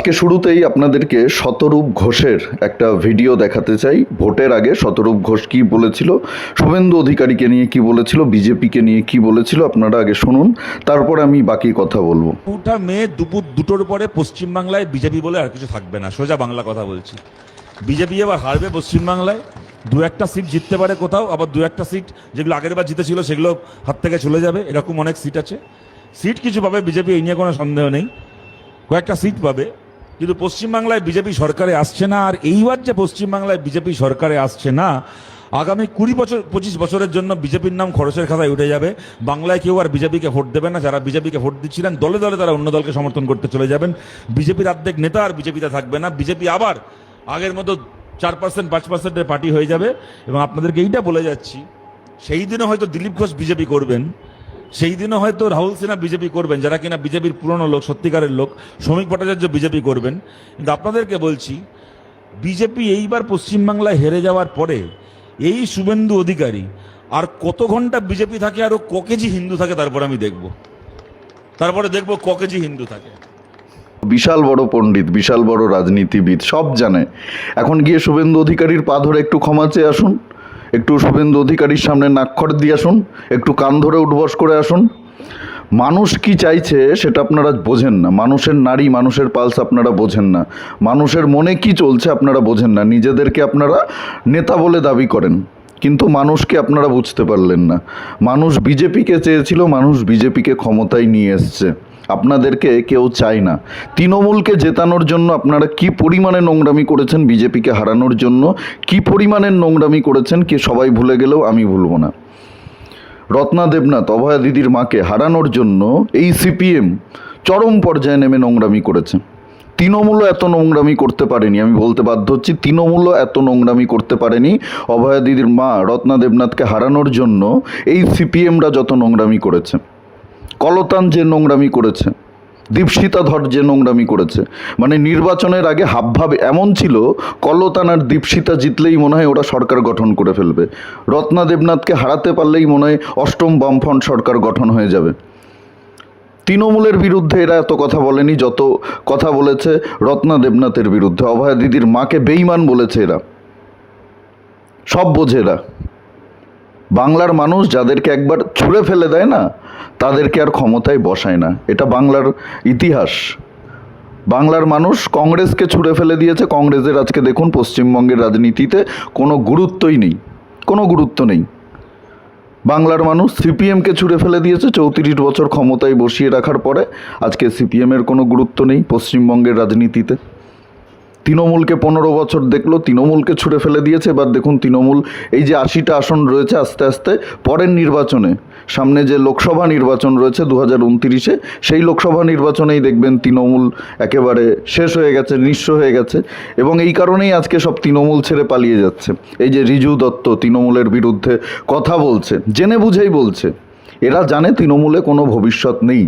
আজকে শুরুতেই আপনাদেরকে শতরূপ ঘোষের একটা ভিডিও দেখাতে চাই। ভোটের আগে শতরূপ ঘোষ কী বলেছিল, শুভেন্দু অধিকারীকে নিয়ে কি বলেছিল, বিজেপিকে নিয়ে কি বলেছিল, আপনারা আগে শুনুন, তারপর আমি বাকি কথা বলবো। 2টা মে দুপুর 2টোর পরে পশ্চিমবাংলায় বিজেপি বলে আর কিছু থাকবে না। সোজা বাংলা কথা বলছি, বিজেপি এবার হারবে পশ্চিমবাংলায়। 2-1টা সিট জিততে পারে কোথাও, আবার 2-1টা সিট যেগুলো আগের বার জিতেছিল সেগুলো হাত থেকে চলে যাবে। এরকম অনেক সিট আছে, সিট কিছু পাবে বিজেপি, এই নিয়ে কোনো সন্দেহ নেই, কয়েকটা সিট পাবে। কিন্তু পশ্চিমবাংলায় বিজেপি সরকারে আসছে না। আর এইবার যে পশ্চিমবাংলায় বিজেপি সরকারে আসছে না, আগামী 20-25 বছরের জন্য বিজেপির নাম খরচের খাতায় উঠে যাবে। বাংলায় কেউ আর বিজেপিকে ভোট দেবে না। যারা বিজেপিকে ভোট দিচ্ছিলেন দলে দলে তারা অন্য দলকে সমর্থন করতে চলে যাবেন। বিজেপির অর্ধেক নেতা আর বিজেপিতে থাকবে না। বিজেপি আবার আগের মতো 4%, 5%-এর পার্টি হয়ে যাবে। এবং আপনাদেরকে এইটা বলে যাচ্ছি, সেই দিনও হয়তো দিলীপ ঘোষ বিজেপি করবেন, সেই দিনও হয়তো রাহুল সিনহা বিজেপি করবেন, যারা কিনা বিজেপির পুরনো লোক, সত্যিকারের লোক। শ্রমিক ভট্টাচার্য বিজেপি করবেন। কিন্তু আপনাদেরকে বলছি, বিজেপি এইবার পশ্চিমবাংলায় হেরে যাওয়ার পরে এই শুভেন্দু অধিকারী আর কত ঘন্টা বিজেপি থাকে, আরো ক কেজি হিন্দু থাকে, তারপরে আমি দেখব, তারপরে দেখব ক কেজি হিন্দু থাকে। বিশাল বড় পণ্ডিত, বিশাল বড় রাজনীতিবিদ, সব জানে। এখন গিয়ে শুভেন্দু অধিকারীর পা ধরে একটু ক্ষমা চেয়ে আসুন, একটু শুভেন্দু অধিকারীর সামনে নাক্ষর দিয়ে আসুন, একটু কান ধরে উঠবস করে আসুন। মানুষ কি চাইছে সেটা আপনারা বোঝেন না, মানুষের নাড়ি, মানুষের পালস আপনারা বোঝেন না, মানুষের মনে কি চলছে আপনারা বোঝেন না। নিজেদেরকে আপনারা নেতা বলে দাবি করেন, কিন্তু মানুষকে আপনারা বুঝতে পারলেন না। মানুষ বিজেপিকে চেয়েছিল, মানুষ বিজেপিকে ক্ষমতায় নিয়ে এসছে। আপনাদেরকে কেউ চায় না। তৃণমূলকে জেতানোর জন্য আপনারা কি পরিমাণে নোংরামি করেছেন, বিজেপিকে হারানোর জন্য কি পরিমাণের নোংরামি করেছেন, কি সবাই ভুলে গেলেও আমি ভুলব না। রত্না দেবনাথ, অভয়া দিদির মাকে হারানোর জন্য এই সিপিএম চরম পর্যায়ে নেমে নোংরামি করেছে। তৃণমূলও এত নোংরামি করতে পারেনি, আমি বলতে বাধ্য হচ্ছি, তৃণমূলও এত নোংরামি করতে পারেনি। অভয়া দিদির মা রত্না দেবনাথকে হারানোর জন্য এই সিপিএমরা যত নোংরামি করেছে, কলতান যে নোংরামি করেছে, দীপশিতা ধর যে নোংরামি করেছে, মানে নির্বাচনের আগে হাবভাব এমন ছিল, কলতান আর দীপশিতা জিতলেই মনে হয় ওরা সরকার গঠন করে ফেলবে। রত্না দেবনাথকে হারাতে পারলেই মনে হয় অষ্টম বামফ্রন্ট সরকার গঠন হয়ে যাবে। তৃণমূলের বিরুদ্ধে এরা এত কথা বলেনি যত কথা বলেছে রত্না দেবনাথের বিরুদ্ধে। অভয়া দিদির মাকে বেঈমান বলেছে এরা, সব বোঝে এরা। বাংলার মানুষ যাদেরকে একবার ছুঁড়ে ফেলে দেয় না, তাদেরকে আর ক্ষমতায় বসায় না। এটা বাংলার ইতিহাস। বাংলার মানুষ কংগ্রেসকে ছুঁড়ে ফেলে দিয়েছে। কংগ্রেসের আজকে দেখুন পশ্চিমবঙ্গের রাজনীতিতে কোনো গুরুত্বই নেই, কোনো গুরুত্ব নেই। বাংলার মানুষ সিপিএমকে ছুঁড়ে ফেলে দিয়েছে 34 বছর ক্ষমতায় বসিয়ে রাখার পরে। আজকে সিপিএমের কোনো গুরুত্ব নেই পশ্চিমবঙ্গের রাজনীতিতে। তৃণমূলকে 15 বছর দেখলো, তৃণমূলকে ছুঁড়ে ফেলে দিয়েছে। এবার দেখুন তৃণমূল এই যে 80টা আসন রয়েছে, আস্তে আস্তে পরের নির্বাচনে, সামনে যে লোকসভা নির্বাচন রয়েছে 2029-এ, সেই লোকসভা নির্বাচনেই দেখবেন তৃণমূল একেবারে শেষ হয়ে গেছে, নিঃস্ব হয়ে গেছে। এবং এই কারণেই আজকে সব তৃণমূল ছেড়ে পালিয়ে যাচ্ছে। এই যে রিজু দত্ত তৃণমূলের বিরুদ্ধে কথা বলছে, জেনে বুঝেই বলছে। এরা জানে তৃণমূলে কোনো ভবিষ্যৎ নেই।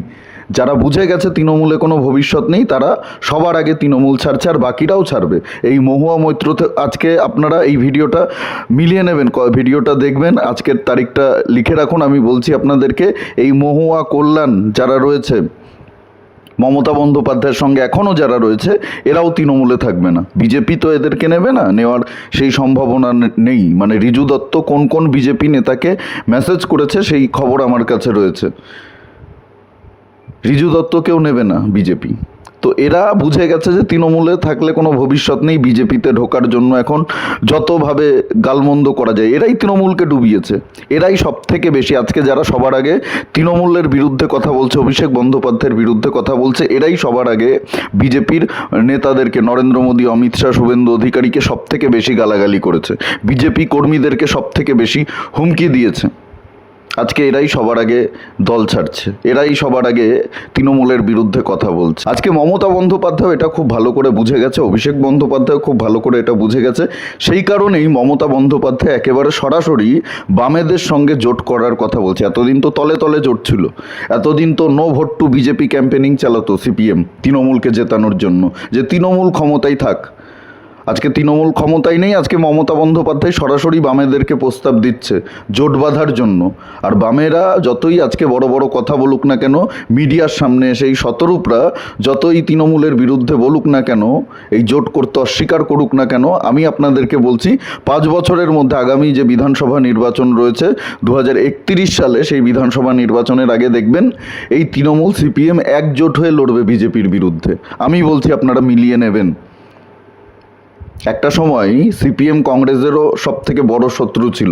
যারা বুঝে গেছে তৃণমূলে কোনো ভবিষ্যৎ নেই, তারা সবার আগে তৃণমূল ছাড়ছে, আর বাকিরাও ছাড়বে। এই মহুয়া মৈত্রতে আজকে আপনারা এই ভিডিওটা মিলিয়ে নেবেন, ভিডিওটা দেখবেন, আজকের তারিখটা লিখে রাখুন। আমি বলছি আপনাদেরকে, এই মহুয়া, কল্যাণ যারা রয়েছে, মমতা বন্দ্যোপাধ্যায়ের সঙ্গে এখনও যারা রয়েছে, এরাও তৃণমূলে থাকবে না। বিজেপি তো এদেরকে নেবে না, নেওয়ার সেই সম্ভাবনা নেই। মানে রিজু দত্ত কোন কোন বিজেপি নেতাকে মেসেজ করেছে সেই খবর আমার কাছে রয়েছে। রিজু দত্তকেও নেবে না বিজেপি। তো এরা বুঝে গেছে যে তৃণমূলে থাকলে কোনো ভবিষ্যৎ নেই। বিজেপিতে ঢোকার জন্য এখন যতভাবে গালমন্দ করা যায়, এরাই তৃণমূলকে ডুবিয়েছে। এরাই সব থেকে বেশি আজকে যারা সবার আগে তৃণমূলের বিরুদ্ধে কথা বলছে, অভিষেক বন্দ্যোপাধ্যায়ের বিরুদ্ধে কথা বলছে, এরাই সবার আগে বিজেপির নেতাদেরকে, নরেন্দ্র মোদী, অমিত শাহ, শুভেন্দু অধিকারীকে সব থেকে বেশি গালাগালি করেছে, বিজেপি কর্মীদেরকে সব থেকে বেশি হুমকি দিয়েছে। আজকে এরাই সবার আগে দল ছাড়ছে, এরাই সবার আগে তৃণমূলের বিরুদ্ধে কথা বলছে। আজকে মমতা বন্দ্যোপাধ্যায় এটা খুব ভালো করে বুঝে গেছে, অভিষেক বন্দ্যোপাধ্যায় খুব ভালো করে এটা বুঝে গেছে। সেই কারণেই মমতা বন্দ্যোপাধ্যায় একেবারে সরাসরি বামেদের সঙ্গে জোট করার কথা বলছে। এতদিন তো তলে তলে জোট ছিল, এতদিন তো no vote to BJP campaigning চালাতো সিপিএম তৃণমূলকে জেতানোর জন্য, যে তৃণমূল ক্ষমতায় থাক। আজকে তৃণমূল ক্ষমতায় নেই, আজকে মমতা বন্দ্যোপাধ্যায় সরাসরি বামেদেরকে প্রস্তাব দিচ্ছে জোট বাঁধার জন্য। আর বামেরা যতই আজকে বড় বড় কথা বলুক না কেন, মিডিয়ার সামনে এসে এই শতরূপরা যতই তৃণমূলের বিরুদ্ধে বলুক না কেন, এই জোট করতে অস্বীকার করুক না কেন, আমি আপনাদেরকে বলছি 5 বছরের মধ্যে আগামী যে বিধানসভা নির্বাচন রয়েছে 2031 সালে, সেই বিধানসভা নির্বাচনের আগে দেখবেন এই তৃণমূল সিপিএম একজোট হয়ে লড়বে বিজেপির বিরুদ্ধে। আমি বলছি আপনারা মিলিয়ে নেবেন। একটা সময় সিপিএম কংগ্রেসেরও সব থেকে বড় শত্রু ছিল।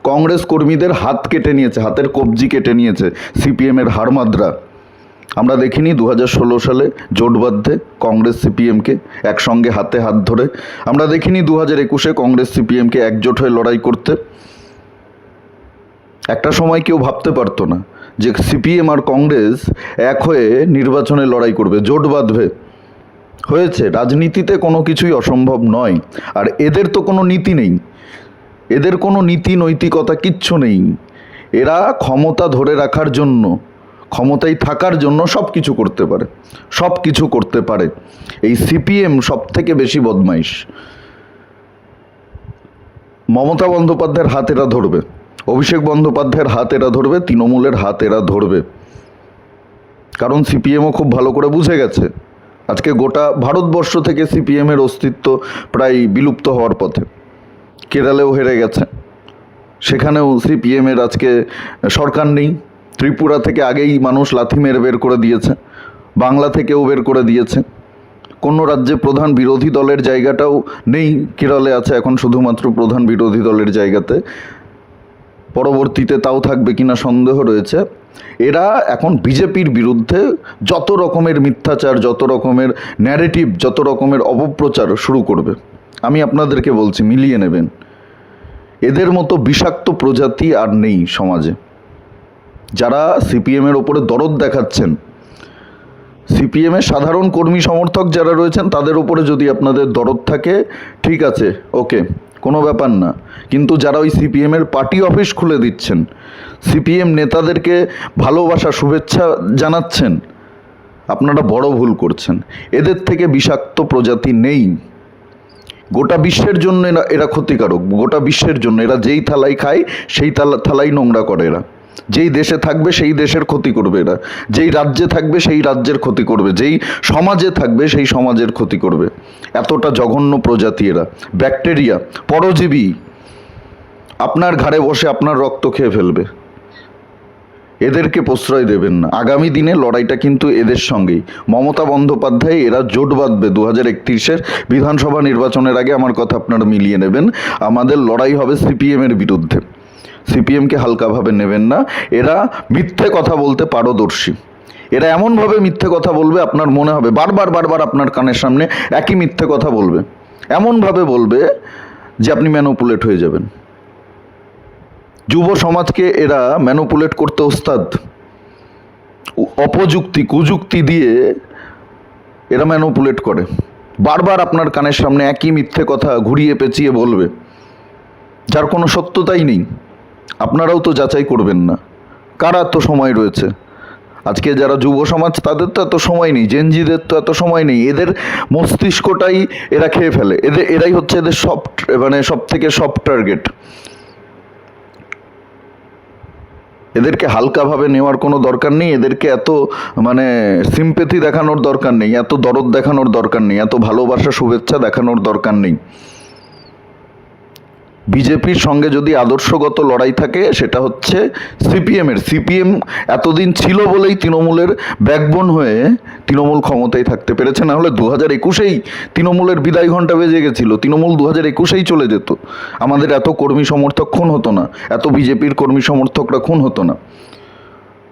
কংগ্রেস কর্মীদের হাত কেটে নিয়েছে, হাতের কবজি কেটে নিয়েছে সিপিএমের হাড়মাদ্রা। আমরা দেখিনি 2016 সালে জোট বাঁধতে কংগ্রেস সিপিএমকে একসঙ্গে হাতে হাত ধরে। আমরা দেখিনি 2021 কংগ্রেস সিপিএমকে একজোট হয়ে লড়াই করতে। একটা সময় কেউ ভাবতে পারতো না যে সিপিএম আর কংগ্রেস এক হয়ে নির্বাচনে লড়াই করবে, জোট বাঁধবে। হয়েছে। রাজনীতিতে কোনো কিছুই অসম্ভব নয়। আর এদের তো কোনো নীতি নেই, এদের কোনো নীতি নৈতিকতা কিচ্ছু নেই। এরা ক্ষমতা ধরে রাখার জন্য, ক্ষমতায় থাকার জন্য সব কিছু করতে পারে, সব কিছু করতে পারে। এই সিপিএম সব থেকে বেশি বদমাইশ। মমতা বন্দ্যোপাধ্যায়ের হাত এরা ধরবে, অভিষেক বন্দ্যোপাধ্যায়ের হাত এরা ধরবে, তৃণমূলের হাত এরা ধরবে। কারণ সিপিএমও খুব ভালো করে বুঝে গেছে আজকে গোটা ভারতবর্ষ থেকে সিপিএমের অস্তিত্ব প্রায় বিলুপ্ত হওয়ার পথে। কেরালেও হেরে গেছে, সেখানেও সিপিএমের আজকে সরকার নেই। ত্রিপুরা থেকে আগেই মানুষ লাথি মেরে বের করে দিয়েছে, বাংলা থেকেও বের করে দিয়েছে। কোনো রাজ্যে প্রধান বিরোধী দলের জায়গাটাও নেই, কেরলে আছে এখন শুধুমাত্র প্রধান বিরোধী দলের জায়গাতে। পরবর্তীতে তাও থাকবে কিনা সন্দেহ রয়েছে। এরা এখন বিজেপির বিরুদ্ধে যত রকমের মিথ্যাচার, যত রকমের ন্যারেটিভ, যত রকমের অপপ্রচার শুরু করবে। আমি আপনাদেরকে বলছি মিলিয়ে নেবেন। এদের মতো বিষাক্ত প্রজাতি আর নেই সমাজে। যারা সিপিএমের ওপরে দরদ দেখাচ্ছেন, সিপিএমের সাধারণ কর্মী সমর্থক যারা রয়েছেন তাদের উপরে যদি আপনাদের দরদ থাকে ঠিক আছে, ওকে, কোনো ব্যাপার না। কিন্তু যারা ওই সিপিএমের পার্টি অফিস খুলে দিচ্ছেন, সিপিএম নেতাদেরকে ভালোবাসা শুভেচ্ছা জানাচ্ছেন, আপনারা বড় ভুল করছেন। এদের থেকে বিষাক্ত প্রজাতি নেই। গোটা বিশ্বের জন্য এরা ক্ষতিকারক, গোটা বিশ্বের জন্য। এরা যেই থালায় খায় সেই থালাই নোংরা করে। এরা যেই দেশে থাকবে সেই দেশের ক্ষতি করবে, এরা যেই রাজ্যে থাকবে সেই রাজ্যের ক্ষতি করবে, যেই সমাজে থাকবে সেই সমাজের ক্ষতি করবে। এতটা জঘন্য প্রজাতি এরা, ব্যাকটেরিয়া, পরজীবী। আপনার ঘাড়ে বসে আপনার রক্ত খেয়ে ফেলবে। এদেরকে প্রশ্রয় দেবেন না। আগামী দিনে লড়াইটা কিন্তু এদের সঙ্গেই। মমতা বন্দ্যোপাধ্যায় এরা জোট বাঁধবে 2031 বিধানসভা নির্বাচনের আগে। আমার কথা আপনারা মিলিয়ে নেবেন। আমাদের লড়াই হবে সিপিএমের বিরুদ্ধে। সিপিএমকে হালকাভাবে নেবেন না। এরা মিথ্যে কথা বলতে পারদর্শী। এরা এমনভাবে মিথ্যে কথা বলবে আপনার মনে হবে বারবার আপনার কানের সামনে একই মিথ্যে কথা বলবে, এমনভাবে বলবে যে আপনি ম্যানুপুলেট হয়ে যাবেন। যুব সমাজকে এরা ম্যানুপুলেট করতে ওস্তাদ। অপযুক্তি, কুযুক্তি দিয়ে এরা ম্যানুপুলেট করে। বারবার আপনার কানের সামনে একই মিথ্যে কথা ঘুরিয়ে পেঁচিয়ে বলবে, যার কোনো সত্যতাই নেই। আপনারাও তো যাচাই করবেন না কার এত সময় রয়েছে। আজকে যারা যুব সমাজ তাদের তো এত সময় নেই, জেনজিদের তো এত সময় নেই। এদের মস্তিষ্কটাই এরা খেয়ে ফেলে। এরাই হচ্ছে এদের সব থেকে সফট টার্গেট। এদেরকে হালকাভাবে নেওয়ার কোনো দরকার নেই। এদেরকে এত সিম্পেথি দেখানোর দরকার নেই, এত দরদ দেখানোর দরকার নেই, এত ভালোবাসা শুভেচ্ছা দেখানোর দরকার নেই। বিজেপির সঙ্গে যদি আদর্শগত লড়াই থাকে সেটা হচ্ছে সিপিএমের। সিপিএম এতদিন ছিল বলেই তৃণমূলের ব্যাকবোন হয়ে তৃণমূল ক্ষমতায় থাকতে পেরেছে। না হলে 2021 তৃণমূলের বিদায় ঘণ্টা বেজে গেছিল। তৃণমূল 2021 চলে যেত। আমাদের এত কর্মী সমর্থক খুন হতো না, এত বিজেপির কর্মী সমর্থকরা খুন হতো না।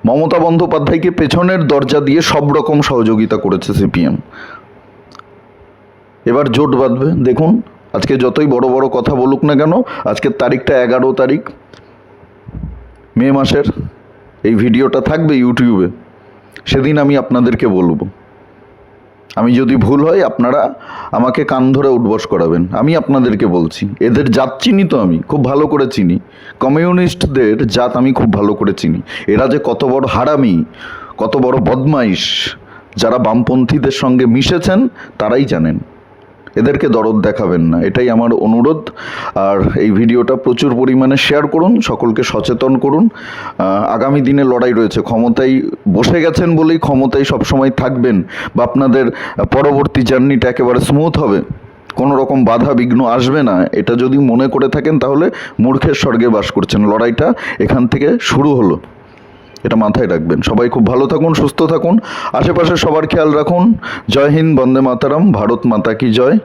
মমতা বন্দ্যোপাধ্যায়কে পেছনের দরজা দিয়ে সব রকম সহযোগিতা করেছে সিপিএম। এবার জোট বাঁধবে। দেখুন, আজকে যতই বড় বড় কথা বলুক না কেন, আজকের তারিখটা 11 তারিখ মে মাসের। এই ভিডিওটা থাকবে ইউটিউবে, সেদিন আমি আপনাদেরকে বলবো। আমি যদি ভুল হয় আপনারা আমাকে কান ধরে উঠবস করাবেন। আমি আপনাদেরকে বলছি, এদের জাত চিনি তো, আমি খুব ভালো করে চিনি। কমিউনিস্টদের জাত আমি খুব ভালো করে চিনি। এরা যে কত বড় হারামি, কত বড় বদমাইশ, যারা বামপন্থীদের সঙ্গে মিশেছেন তারাই জানেন। এদেরকে দরদ দেখাবেন না, এটাই আমার অনুরোধ। আর এই ভিডিওটা প্রচুর পরিমাণে শেয়ার করুন, সকলকে সচেতন করুন। আগামী দিনে লড়াই রয়েছে, ক্ষমতায় বসে গেছেন বলেই ক্ষমতায় সবসময় থাকবেন বা আপনাদের পরবর্তী জার্নিটা একেবারে স্মুথ হবে, কোনো রকম বাধা বিঘ্ন আসবে না, এটা যদি মনে করে থাকেন তাহলে মূর্খের স্বর্গে বাস করছেন। লড়াইটা এখান থেকে শুরু হলো, এটা মাথায় রাখবেন। সবাই খুব ভালো থাকুন, সুস্থ থাকুন, আশেপাশে সবার খেয়াল রাখুন। জয় হিন্দ, বন্দে মাতারাম, ভারত মাতা কি জয়।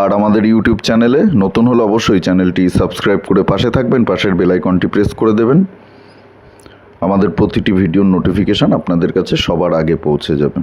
আর আমাদের ইউটিউব চ্যানেলে নতুন হলে অবশ্যই চ্যানেলটি সাবস্ক্রাইব করে পাশে থাকবেন, পাশের বেল আইকনটি প্রেস করে দেবেন। আমাদের প্রতিটি ভিডিওর নোটিফিকেশান আপনাদের কাছে সবার আগে পৌঁছে যাবে।